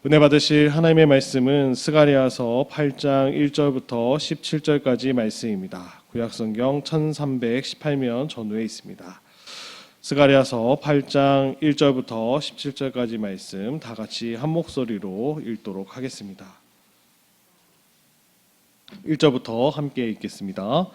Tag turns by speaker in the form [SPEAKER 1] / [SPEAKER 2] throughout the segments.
[SPEAKER 1] 은혜 받으실 하나님의 말씀은 스가랴서 8장 1절부터 17절까지 말씀입니다. 구약성경 1318면 전후에 있습니다. 스가랴서 8장 1절부터 17절까지 말씀 다 같이 한 목소리로 읽도록 하겠습니다. 1절부터 함께 읽겠습니다.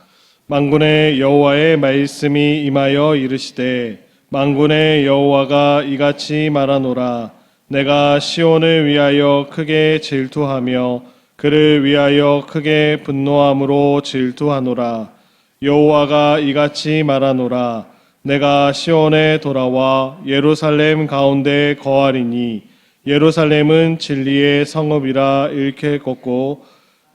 [SPEAKER 1] 만군의 여호와의 말씀이 임하여 이르시되 만군의 여호와가 이같이 말하노라. 내가 시온을 위하여 크게 질투하며 그를 위하여 크게 분노함으로 질투하노라. 여호와가 이같이 말하노라. 내가 시온에 돌아와 예루살렘 가운데 거하리니 예루살렘은 진리의 성읍이라 일컫고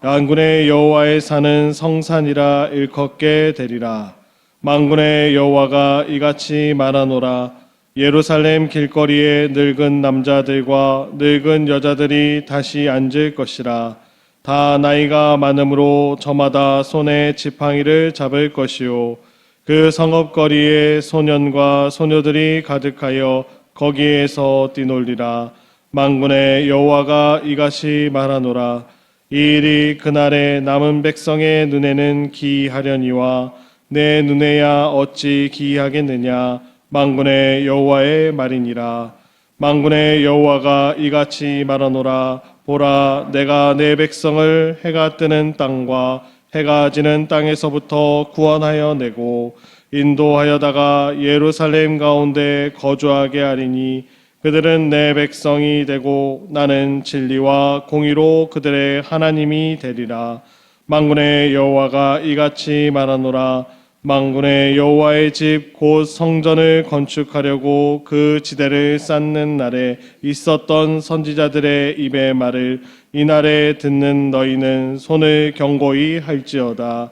[SPEAKER 1] 만군의 여호와의 산은 성산이라 일컫게 되리라. 만군의 여호와가 이같이 말하노라. 예루살렘 길거리에 늙은 남자들과 늙은 여자들이 다시 앉을 것이라. 다 나이가 많으므로 저마다 손에 지팡이를 잡을 것이요 그 성읍거리에 소년과 소녀들이 가득하여 거기에서 뛰놀리라. 만군의 여호와가 이같이 말하노라. 이 일이 그날에 남은 백성의 눈에는 기이하려니와 내 눈에야 어찌 기이하겠느냐. 만군의 여호와의 말이니라. 만군의 여호와가 이같이 말하노라. 보라, 내가 내 백성을 해가 뜨는 땅과 해가 지는 땅에서부터 구원하여 내고 인도하여다가 예루살렘 가운데 거주하게 하리니 그들은 내 백성이 되고 나는 진리와 공의로 그들의 하나님이 되리라. 만군의 여호와가 이같이 말하노라. 만군의 여호와의 집 곧 성전을 건축하려고 그 지대를 쌓는 날에 있었던 선지자들의 입의 말을 이날에 듣는 너희는 손을 경고히 할지어다.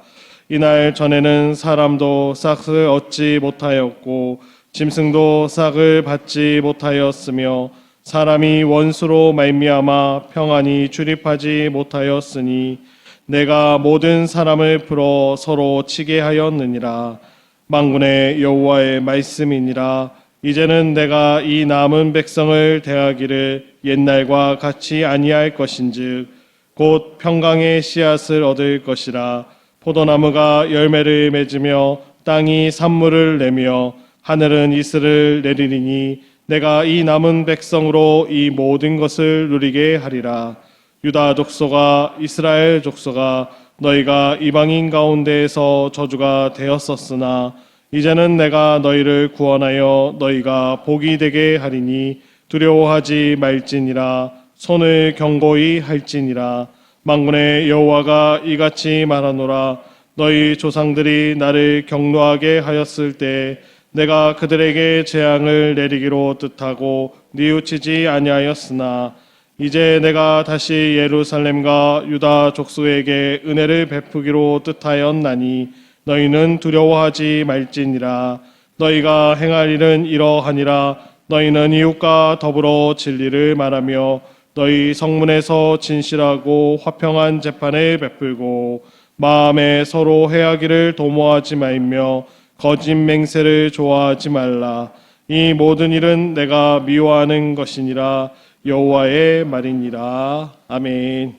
[SPEAKER 1] 이날 전에는 사람도 싹을 얻지 못하였고 짐승도 싹을 받지 못하였으며 사람이 원수로 말미암아 평안히 출입하지 못하였으니 내가 모든 사람을 풀어 서로 치게 하였느니라. 만군의 여호와의 말씀이니라. 이제는 내가 이 남은 백성을 대하기를 옛날과 같이 아니할 것인즉 곧 평강의 씨앗을 얻을 것이라. 포도나무가 열매를 맺으며 땅이 산물을 내며 하늘은 이슬을 내리리니 내가 이 남은 백성으로 이 모든 것을 누리게 하리라. 유다 족속아 이스라엘 족속아 너희가 이방인 가운데에서 저주가 되었었으나 이제는 내가 너희를 구원하여 너희가 복이 되게 하리니 두려워하지 말지니라. 손을 경고히 할지니라. 만군의 여호와가 이같이 말하노라. 너희 조상들이 나를 경노하게 하였을 때 내가 그들에게 재앙을 내리기로 뜻하고 뉘우치지 아니하였으나 이제 내가 다시 예루살렘과 유다 족속에게 은혜를 베푸기로 뜻하였나니 너희는 두려워하지 말지니라. 너희가 행할 일은 이러하니라. 너희는 이웃과 더불어 진리를 말하며 너희 성문에서 진실하고 화평한 재판을 베풀고 마음에 서로 해하기를 도모하지 말며 거짓 맹세를 좋아하지 말라. 이 모든 일은 내가 미워하는 것이니라. 여호와의 말이니라. 아멘.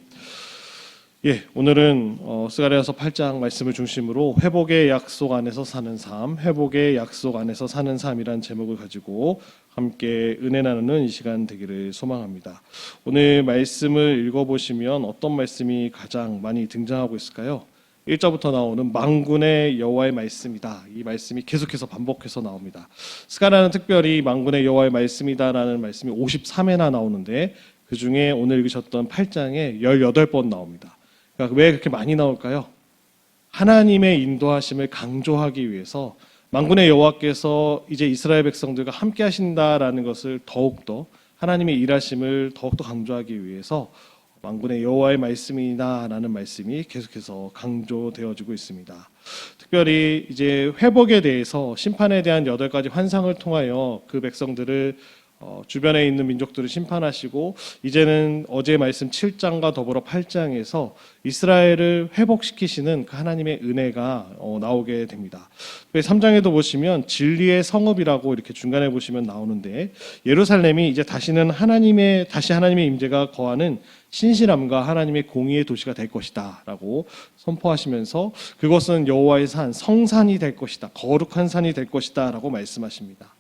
[SPEAKER 1] 오늘은 스가랴서 8장 말씀을 중심으로 회복의 약속 안에서 사는 삶, 회복의 약속 안에서 사는 삶이란 제목을 가지고 함께 은혜 나누는 이 시간 되기를 소망합니다. 오늘 말씀을 읽어보시면 어떤 말씀이 가장 많이 등장하고 있을까요? 1절부터 나오는 만군의 여호와의 말씀이다. 이 말씀이 계속해서 반복해서 나옵니다. 스가랴는 특별히 만군의 여호와의 말씀이다라는 말씀이 53회나 나오는데 그 중에 오늘 읽으셨던 8장에 18번 나옵니다. 그러니까 왜 그렇게 많이 나올까요? 하나님의 인도하심을 강조하기 위해서 만군의 여호와께서 이제 이스라엘 백성들과 함께 하신다라는 것을 더욱더 하나님의 일하심을 더욱더 강조하기 위해서 만군의 여호와의 말씀이다라는 말씀이 계속해서 강조되어지고 있습니다. 특별히 이제 회복에 대해서 심판에 대한 8가지 환상을 통하여 그 백성들을 주변에 있는 민족들을 심판하시고 이제는 어제 말씀 7장과 더불어 8장에서 이스라엘을 회복시키시는 그 하나님의 은혜가 나오게 됩니다. 3장에도 보시면 진리의 성읍이라고 이렇게 중간에 보시면 나오는데 예루살렘이 이제 다시 하나님의 임재가 거하는 신실함과 하나님의 공의의 도시가 될 것이다라고 선포하시면서 그것은 여호와의 산 성산이 될 것이다. 거룩한 산이 될 것이다라고 말씀하십니다.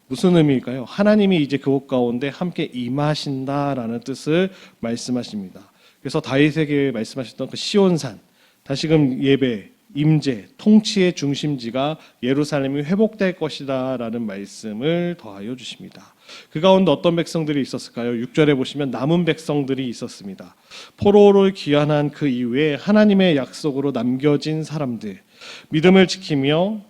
[SPEAKER 1] 무슨 의미일까요? 하나님이 이제 그곳 가운데 함께 임하신다라는 뜻을 말씀하십니다. 그래서 다윗에게 말씀하셨던 그 시온산, 다시금 예배, 임재, 통치의 중심지가 예루살렘이 회복될 것이다라는 말씀을 더하여 주십니다. 그 가운데 어떤 백성들이 있었을까요? 6절에 보시면 남은 백성들이 있었습니다. 포로를 귀환한 그 이후에 하나님의 약속으로 남겨진 사람들, 믿음을 지키며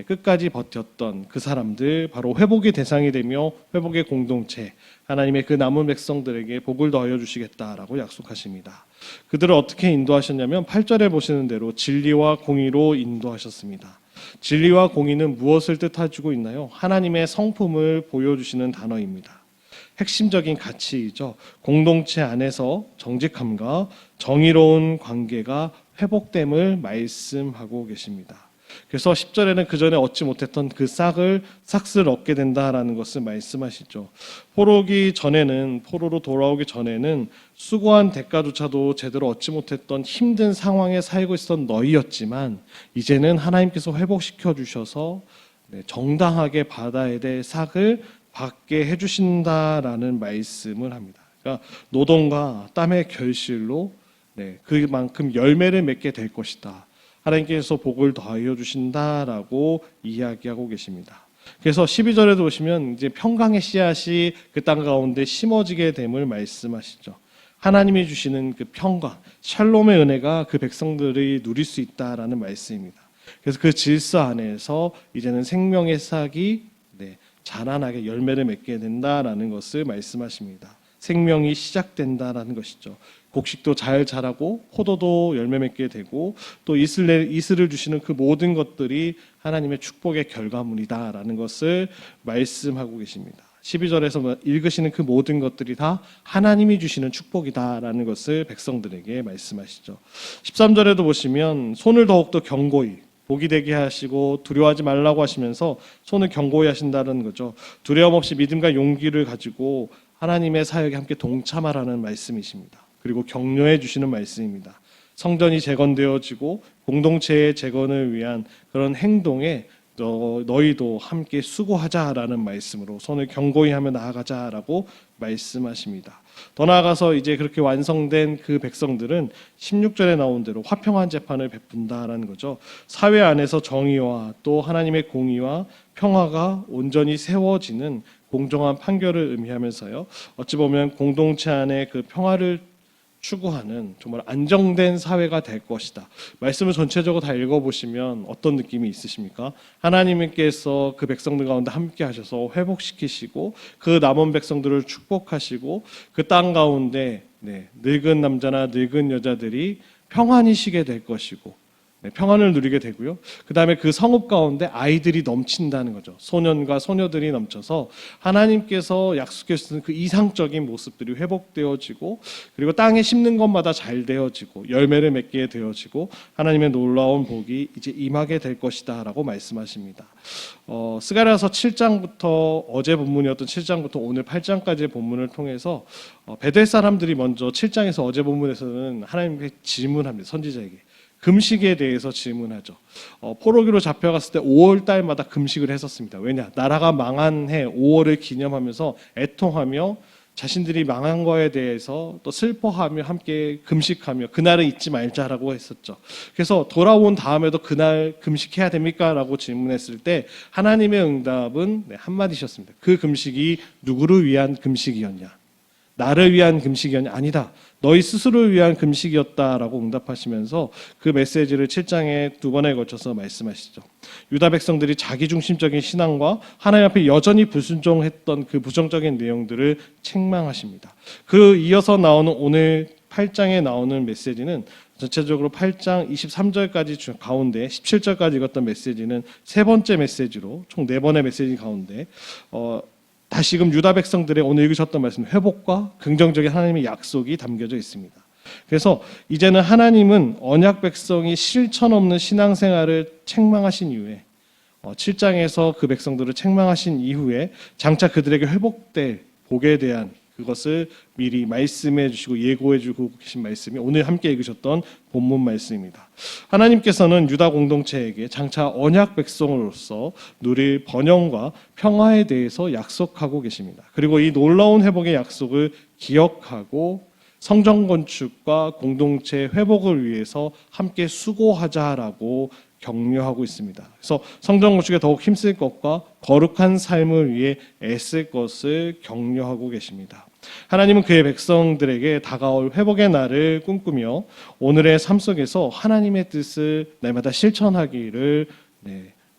[SPEAKER 1] 끝까지 버텼던 그 사람들, 바로 회복의 대상이 되며 회복의 공동체, 하나님의 그 남은 백성들에게 복을 더하여 주시겠다라고 약속하십니다. 그들을 어떻게 인도하셨냐면 8절에 보시는 대로 진리와 공의로 인도하셨습니다. 진리와 공의는 무엇을 뜻하고 있나요? 하나님의 성품을 보여주시는 단어입니다. 핵심적인 가치이죠. 공동체 안에서 정직함과 정의로운 관계가 회복됨을 말씀하고 계십니다. 그래서 10절에는 그 전에 얻지 못했던 그 삭을 얻게 된다라는 것을 말씀하시죠. 포로로 돌아오기 전에는 수고한 대가조차도 제대로 얻지 못했던 힘든 상황에 살고 있었던 너희였지만 이제는 하나님께서 회복시켜 주셔서 정당하게 받아야 될 삭을 받게 해주신다라는 말씀을 합니다. 그러니까 노동과 땀의 결실로 그만큼 열매를 맺게 될 것이다. 하나님께서 복을 더하여 주신다라고 이야기하고 계십니다. 그래서 12절에도 보시면 이제 평강의 씨앗이 그 땅 가운데 심어지게 됨을 말씀하시죠. 하나님이 주시는 그 평강, 샬롬의 은혜가 그 백성들이 누릴 수 있다라는 말씀입니다. 그래서 그 질서 안에서 이제는 생명의 싹이 자라나게 열매를 맺게 된다라는 것을 말씀하십니다. 생명이 시작된다라는 것이죠. 곡식도 잘 자라고 포도도 열매 맺게 되고 또 이슬을 주시는 그 모든 것들이 하나님의 축복의 결과물이다라는 것을 말씀하고 계십니다. 12절에서 읽으시는 그 모든 것들이 다 하나님이 주시는 축복이다라는 것을 백성들에게 말씀하시죠. 13절에도 보시면 손을 더욱더 견고히 복이 되게 하시고 두려워하지 말라고 하시면서 손을 견고히 하신다는 거죠. 두려움 없이 믿음과 용기를 가지고 하나님의 사역에 함께 동참하라는 말씀이십니다. 그리고 격려해 주시는 말씀입니다. 성전이 재건되어지고 공동체의 재건을 위한 그런 행동에 너희도 함께 수고하자라는 말씀으로 손을 견고히 하며 나아가자라고 말씀하십니다. 더 나아가서 이제 그렇게 완성된 그 백성들은 16절에 나온 대로 화평한 재판을 베푼다라는 거죠. 사회 안에서 정의와 또 하나님의 공의와 평화가 온전히 세워지는 공정한 판결을 의미하면서요. 어찌 보면 공동체 안에 그 평화를 추구하는 정말 안정된 사회가 될 것이다. 말씀을 전체적으로 다 읽어보시면 어떤 느낌이 있으십니까? 하나님께서 그 백성들 가운데 함께 하셔서 회복시키시고 그 남은 백성들을 축복하시고 그 땅 가운데 늙은 남자나 늙은 여자들이 평안히 쉬게 될 것이고 평안을 누리게 되고요. 그 다음에 그 성읍 가운데 아이들이 넘친다는 거죠. 소년과 소녀들이 넘쳐서 하나님께서 약속해 주신 그 이상적인 모습들이 회복되어지고 그리고 땅에 심는 것마다 잘 되어지고 열매를 맺게 되어지고 하나님의 놀라운 복이 이제 임하게 될 것이다 라고 말씀하십니다. 스가랴서 7장부터 어제 본문이었던 7장부터 오늘 8장까지의 본문을 통해서 베델 사람들이 먼저 7장에서 어제 본문에서는 하나님께 질문합니다. 선지자에게. 금식에 대해서 질문하죠. 포로기로 잡혀갔을 때 5월 달마다 금식을 했었습니다. 왜냐? 나라가 망한 해 5월을 기념하면서 애통하며 자신들이 망한 거에 대해서 또 슬퍼하며 함께 금식하며 그날을 잊지 말자라고 했었죠. 그래서 돌아온 다음에도 그날 금식해야 됩니까? 라고 질문했을 때 하나님의 응답은 한마디셨습니다. 그 금식이 누구를 위한 금식이었냐? 나를 위한 금식이 아니다. 너희 스스로를 위한 금식이었다라고 응답하시면서 그 메시지를 7장에 두 번에 걸쳐서 말씀하시죠. 유다 백성들이 자기중심적인 신앙과 하나님 앞에 여전히 불순종했던 그 부정적인 내용들을 책망하십니다. 그 이어서 나오는 오늘 8장에 나오는 메시지는 전체적으로 8장 23절까지 가운데 17절까지 읽었던 메시지는 세 번째 메시지로 총 4번의 메시지 가운데 다시금 유다 백성들의 오늘 읽으셨던 말씀 회복과 긍정적인 하나님의 약속이 담겨져 있습니다. 그래서 이제는 하나님은 언약 백성이 실천 없는 신앙생활을 책망하신 이후에 7장에서 그 백성들을 책망하신 이후에 장차 그들에게 회복될 복에 대한 그것을 미리 말씀해 주시고 예고해 주고 계신 말씀이 오늘 함께 읽으셨던 본문 말씀입니다. 하나님께서는 유다 공동체에게 장차 언약 백성으로서 누릴 번영과 평화에 대해서 약속하고 계십니다. 그리고 이 놀라운 회복의 약속을 기억하고 성전 건축과 공동체 회복을 위해서 함께 수고하자라고 격려하고 있습니다. 그래서 성전 건축에 더욱 힘쓸 것과 거룩한 삶을 위해 애쓸 것을 격려하고 계십니다. 하나님은 그의 백성들에게 다가올 회복의 날을 꿈꾸며 오늘의 삶 속에서 하나님의 뜻을 날마다 실천하기를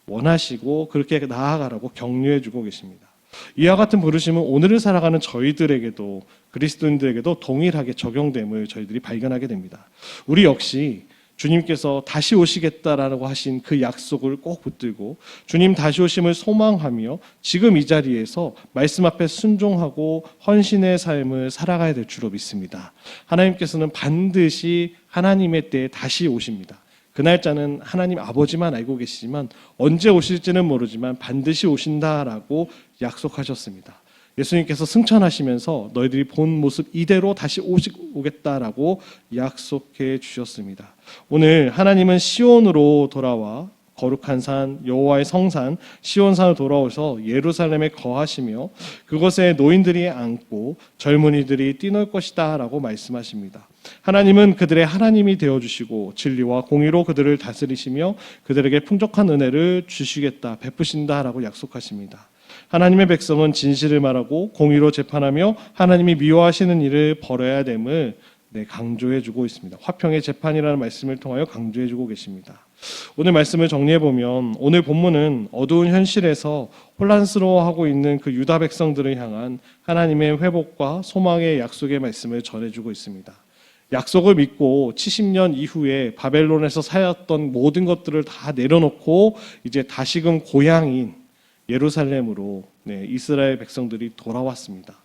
[SPEAKER 1] 원하시고 그렇게 나아가라고 격려해주고 계십니다. 이와 같은 부르심은 오늘을 살아가는 저희들에게도 그리스도인들에게도 동일하게 적용됨을 저희들이 발견하게 됩니다. 우리 역시 주님께서 다시 오시겠다라고 하신 그 약속을 꼭 붙들고 주님 다시 오심을 소망하며 지금 이 자리에서 말씀 앞에 순종하고 헌신의 삶을 살아가야 될 줄로 믿습니다. 하나님께서는 반드시 하나님의 때에 다시 오십니다. 그 날짜는 하나님 아버지만 알고 계시지만 언제 오실지는 모르지만 반드시 오신다라고 약속하셨습니다. 예수님께서 승천하시면서 너희들이 본 모습 이대로 다시 오겠다라고 약속해 주셨습니다. 오늘 하나님은 시온으로 돌아와 거룩한 산 여호와의 성산 시온산으로 돌아오셔서 예루살렘에 거하시며 그곳에 노인들이 앉고 젊은이들이 뛰놀 것이다 라고 말씀하십니다. 하나님은 그들의 하나님이 되어주시고 진리와 공의로 그들을 다스리시며 그들에게 풍족한 은혜를 주시겠다 베푸신다라고 약속하십니다. 하나님의 백성은 진실을 말하고 공의로 재판하며 하나님이 미워하시는 일을 벌여야 됨을 강조해주고 있습니다. 화평의 재판이라는 말씀을 통하여 강조해주고 계십니다. 오늘 말씀을 정리해보면 오늘 본문은 어두운 현실에서 혼란스러워하고 있는 그 유다 백성들을 향한 하나님의 회복과 소망의 약속의 말씀을 전해주고 있습니다. 약속을 믿고 70년 이후에 바벨론에서 살았던 모든 것들을 다 내려놓고 이제 다시금 고향인 예루살렘으로 이스라엘 백성들이 돌아왔습니다.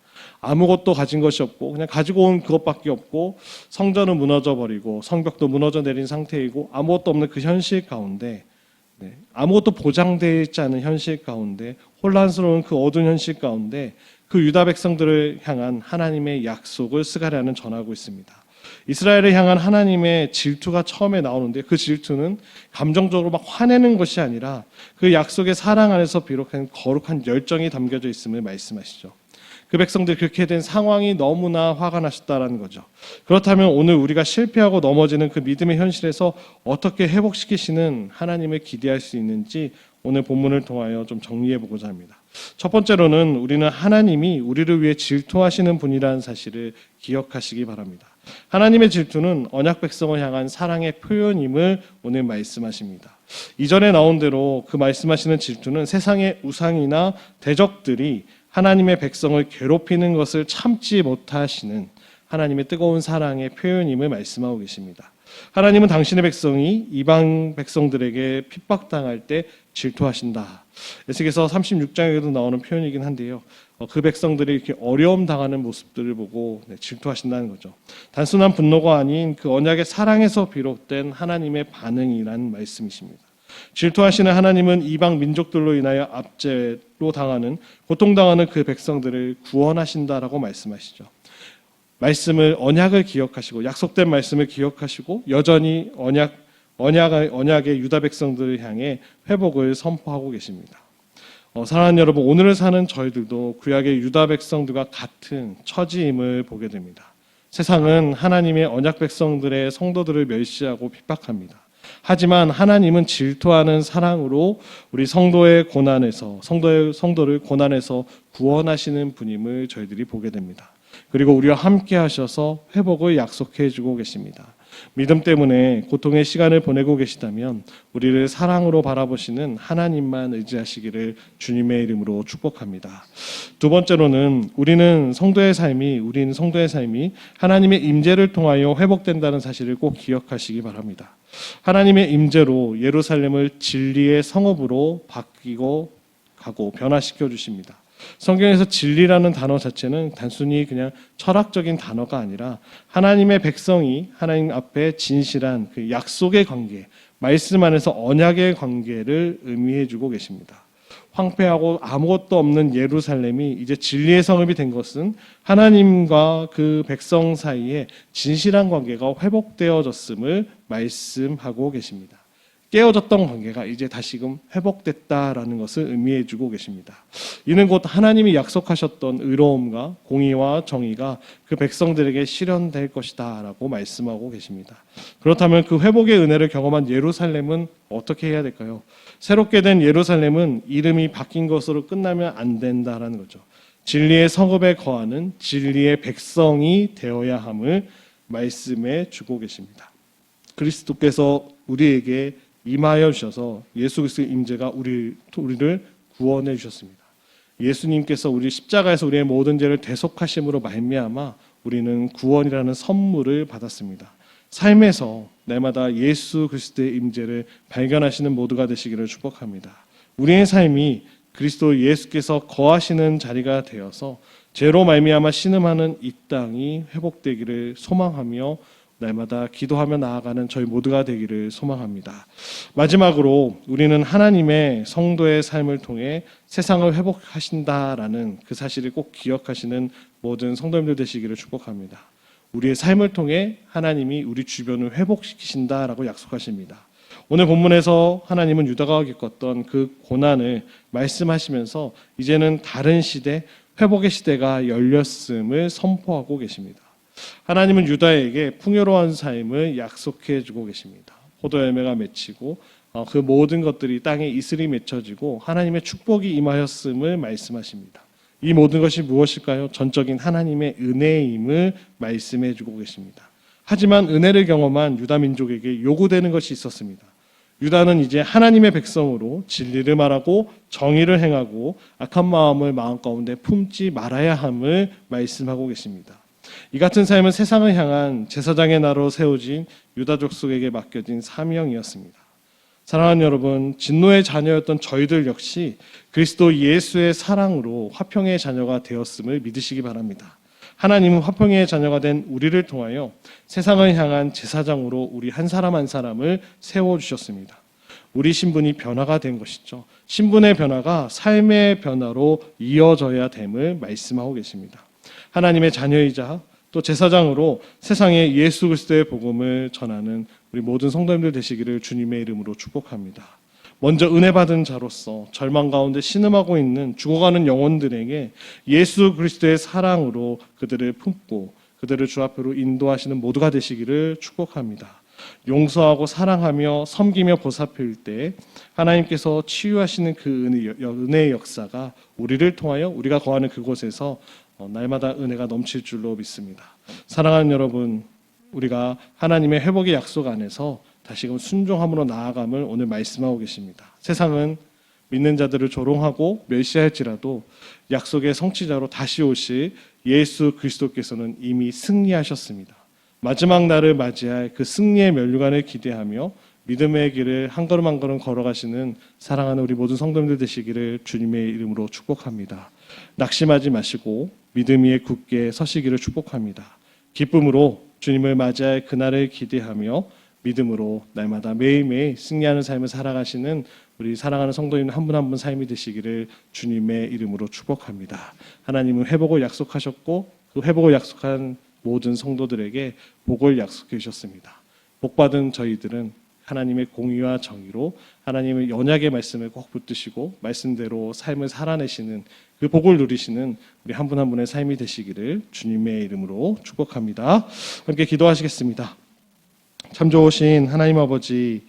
[SPEAKER 1] 아무것도 가진 것이 없고 그냥 가지고 온 그것밖에 없고 성전은 무너져 버리고 성벽도 무너져 내린 상태이고 아무것도 없는 그 현실 가운데 아무것도 보장되어 있지 않은 현실 가운데 혼란스러운 그 어두운 현실 가운데 그 유다 백성들을 향한 하나님의 약속을 스가랴는 전하고 있습니다. 이스라엘을 향한 하나님의 질투가 처음에 나오는데 그 질투는 감정적으로 막 화내는 것이 아니라 그 약속의 사랑 안에서 비롯한 거룩한 열정이 담겨져 있음을 말씀하시죠. 그 백성들이 그렇게 된 상황이 너무나 화가 나셨다라는 거죠. 그렇다면 오늘 우리가 실패하고 넘어지는 그 믿음의 현실에서 어떻게 회복시키시는 하나님을 기대할 수 있는지 오늘 본문을 통하여 좀 정리해 보고자 합니다. 첫 번째로는 우리는 하나님이 우리를 위해 질투하시는 분이라는 사실을 기억하시기 바랍니다. 하나님의 질투는 언약 백성을 향한 사랑의 표현임을 오늘 말씀하십니다. 이전에 나온 대로 그 말씀하시는 질투는 세상의 우상이나 대적들이 하나님의 백성을 괴롭히는 것을 참지 못하시는 하나님의 뜨거운 사랑의 표현임을 말씀하고 계십니다. 하나님은 당신의 백성이 이방 백성들에게 핍박당할 때 질투하신다. 에스겔서 36장에도 나오는 표현이긴 한데요. 그 백성들이 이렇게 어려움 당하는 모습들을 보고 질투하신다는 거죠. 단순한 분노가 아닌 그 언약의 사랑에서 비롯된 하나님의 반응이라는 말씀이십니다. 질투하시는 하나님은 이방 민족들로 인하여 압제로 당하는 고통당하는 그 백성들을 구원하신다라고 말씀하시죠. 언약을 기억하시고 약속된 말씀을 기억하시고 여전히 언약의 유다 백성들을 향해 회복을 선포하고 계십니다. 사랑하는 여러분, 오늘을 사는 저희들도 구약의 유다 백성들과 같은 처지임을 보게 됩니다. 세상은 하나님의 언약 백성들의 성도들을 멸시하고 핍박합니다. 하지만 하나님은 질투하는 사랑으로 우리 성도의 고난에서 성도를 고난에서 구원하시는 분임을 저희들이 보게 됩니다. 그리고 우리와 함께 하셔서 회복을 약속해 주고 계십니다. 믿음 때문에 고통의 시간을 보내고 계시다면 우리를 사랑으로 바라보시는 하나님만 의지하시기를 주님의 이름으로 축복합니다. 두 번째로는 우리는 성도의 삶이 하나님의 임재를 통하여 회복된다는 사실을 꼭 기억하시기 바랍니다. 하나님의 임재로 예루살렘을 진리의 성읍으로 바뀌고 가고 변화시켜 주십니다. 성경에서 진리라는 단어 자체는 단순히 그냥 철학적인 단어가 아니라 하나님의 백성이 하나님 앞에 진실한 그 약속의 관계, 말씀 안에서 언약의 관계를 의미해 주고 계십니다. 황폐하고 아무것도 없는 예루살렘이 이제 진리의 성읍이 된 것은 하나님과 그 백성 사이에 진실한 관계가 회복되어졌음을 말씀하고 계십니다. 깨어졌던 관계가 이제 다시금 회복됐다라는 것을 의미해 주고 계십니다. 이는 곧 하나님이 약속하셨던 의로움과 공의와 정의가 그 백성들에게 실현될 것이다 라고 말씀하고 계십니다. 그렇다면 그 회복의 은혜를 경험한 예루살렘은 어떻게 해야 될까요? 새롭게 된 예루살렘은 이름이 바뀐 것으로 끝나면 안 된다라는 거죠. 진리의 성읍에 거하는 진리의 백성이 되어야 함을 말씀해 주고 계십니다. 그리스도께서 우리에게 임하여 주셔서 예수 그리스도의 임재가 우리를 구원해 주셨습니다. 예수님께서 우리 십자가에서 우리의 모든 죄를 대속하심으로 말미암아 우리는 구원이라는 선물을 받았습니다. 삶에서 날마다 예수 그리스도의 임재를 발견하시는 모두가 되시기를 축복합니다. 우리의 삶이 그리스도 예수께서 거하시는 자리가 되어서 죄로 말미암아 신음하는 이 땅이 회복되기를 소망하며 날마다 기도하며 나아가는 저희 모두가 되기를 소망합니다. 마지막으로 우리는 하나님의 성도의 삶을 통해 세상을 회복하신다라는 그 사실을 꼭 기억하시는 모든 성도님들 되시기를 축복합니다. 우리의 삶을 통해 하나님이 우리 주변을 회복시키신다라고 약속하십니다. 오늘 본문에서 하나님은 유다가 겪었던 그 고난을 말씀하시면서 이제는 다른 시대, 회복의 시대가 열렸음을 선포하고 계십니다. 하나님은 유다에게 풍요로운 삶을 약속해 주고 계십니다. 포도 열매가 맺히고 그 모든 것들이 땅에 이슬이 맺혀지고 하나님의 축복이 임하였음을 말씀하십니다. 이 모든 것이 무엇일까요? 전적인 하나님의 은혜임을 말씀해 주고 계십니다. 하지만 은혜를 경험한 유다 민족에게 요구되는 것이 있었습니다. 유다는 이제 하나님의 백성으로 진리를 말하고 정의를 행하고 악한 마음을 마음 가운데 품지 말아야 함을 말씀하고 계십니다. 이 같은 삶은 세상을 향한 제사장의 나로 세워진 유다 족속에게 맡겨진 사명이었습니다. 사랑하는 여러분, 진노의 자녀였던 저희들 역시 그리스도 예수의 사랑으로 화평의 자녀가 되었음을 믿으시기 바랍니다. 하나님은 화평의 자녀가 된 우리를 통하여 세상을 향한 제사장으로 우리 한 사람 한 사람을 세워주셨습니다. 우리 신분이 변화가 된 것이죠. 신분의 변화가 삶의 변화로 이어져야 됨을 말씀하고 계십니다. 하나님의 자녀이자 또 제사장으로 세상에 예수 그리스도의 복음을 전하는 우리 모든 성도님들 되시기를 주님의 이름으로 축복합니다. 먼저 은혜 받은 자로서 절망 가운데 신음하고 있는 죽어가는 영혼들에게 예수 그리스도의 사랑으로 그들을 품고 그들을 주 앞으로 인도하시는 모두가 되시기를 축복합니다. 용서하고 사랑하며 섬기며 보살필 때 하나님께서 치유하시는 그 은혜의 역사가 우리를 통하여 우리가 거하는 그곳에서 날마다 은혜가 넘칠 줄로 믿습니다. 사랑하는 여러분, 우리가 하나님의 회복의 약속 안에서 다시금 순종함으로 나아감을 오늘 말씀하고 계십니다. 세상은 믿는 자들을 조롱하고 멸시할지라도 약속의 성취자로 다시 오실 예수 그리스도께서는 이미 승리하셨습니다. 마지막 날을 맞이할 그 승리의 면류관을 기대하며 믿음의 길을 한 걸음 한 걸음 걸어가시는 사랑하는 우리 모든 성도님들 되시기를 주님의 이름으로 축복합니다. 낙심하지 마시고 믿음 위에 굳게 서시기를 축복합니다. 기쁨으로 주님을 맞이할 그날을 기대하며 믿음으로 날마다 매일매일 승리하는 삶을 살아가시는 우리 사랑하는 성도님 한 분 한 분 삶이 되시기를 주님의 이름으로 축복합니다. 하나님은 회복을 약속하셨고 그 회복을 약속한 모든 성도들에게 복을 약속해 주셨습니다. 복받은 저희들은 하나님의 공의와 정의로 하나님의 언약의 말씀을 꼭 붙드시고 말씀대로 삶을 살아내시는 그 복을 누리시는 우리 한 분 한 분의 삶이 되시기를 주님의 이름으로 축복합니다. 함께 기도하시겠습니다. 참 좋으신 하나님 아버지,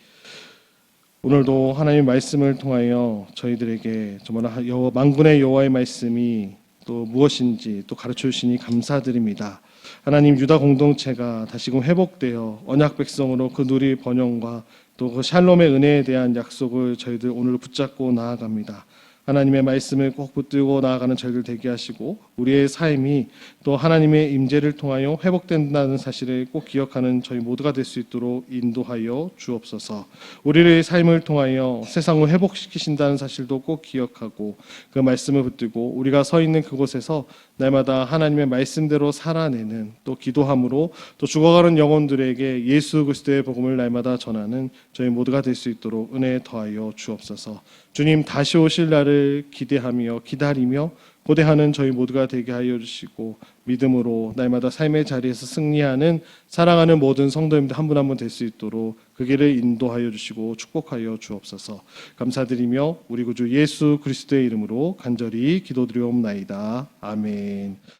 [SPEAKER 1] 오늘도 하나님의 말씀을 통하여 저희들에게 정말 만군의 여호와의 말씀이 또 무엇인지 또 가르쳐 주시니 감사드립니다. 하나님, 유다 공동체가 다시금 회복되어 언약 백성으로 그 누릴 번영과 또 그 샬롬의 은혜에 대한 약속을 저희들 오늘 붙잡고 나아갑니다. 하나님의 말씀을 꼭 붙들고 나아가는 저희들 되게 하시고 우리의 삶이 또 하나님의 임재를 통하여 회복된다는 사실을 꼭 기억하는 저희 모두가 될 수 있도록 인도하여 주옵소서. 우리의 삶을 통하여 세상을 회복시키신다는 사실도 꼭 기억하고 그 말씀을 붙들고 우리가 서 있는 그곳에서 날마다 하나님의 말씀대로 살아내는 또 기도함으로 또 죽어가는 영혼들에게 예수 그리스도의 복음을 날마다 전하는 저희 모두가 될 수 있도록 은혜 더하여 주옵소서. 주님 다시 오실 날을 기대하며 기다리며 고대하는 저희 모두가 되게 하여 주시고 믿음으로 날마다 삶의 자리에서 승리하는 사랑하는 모든 성도님들 한 분 한 분 될 수 있도록 그 길을 인도하여 주시고 축복하여 주옵소서. 감사드리며 우리 구주 예수 그리스도의 이름으로 간절히 기도드리옵나이다. 아멘.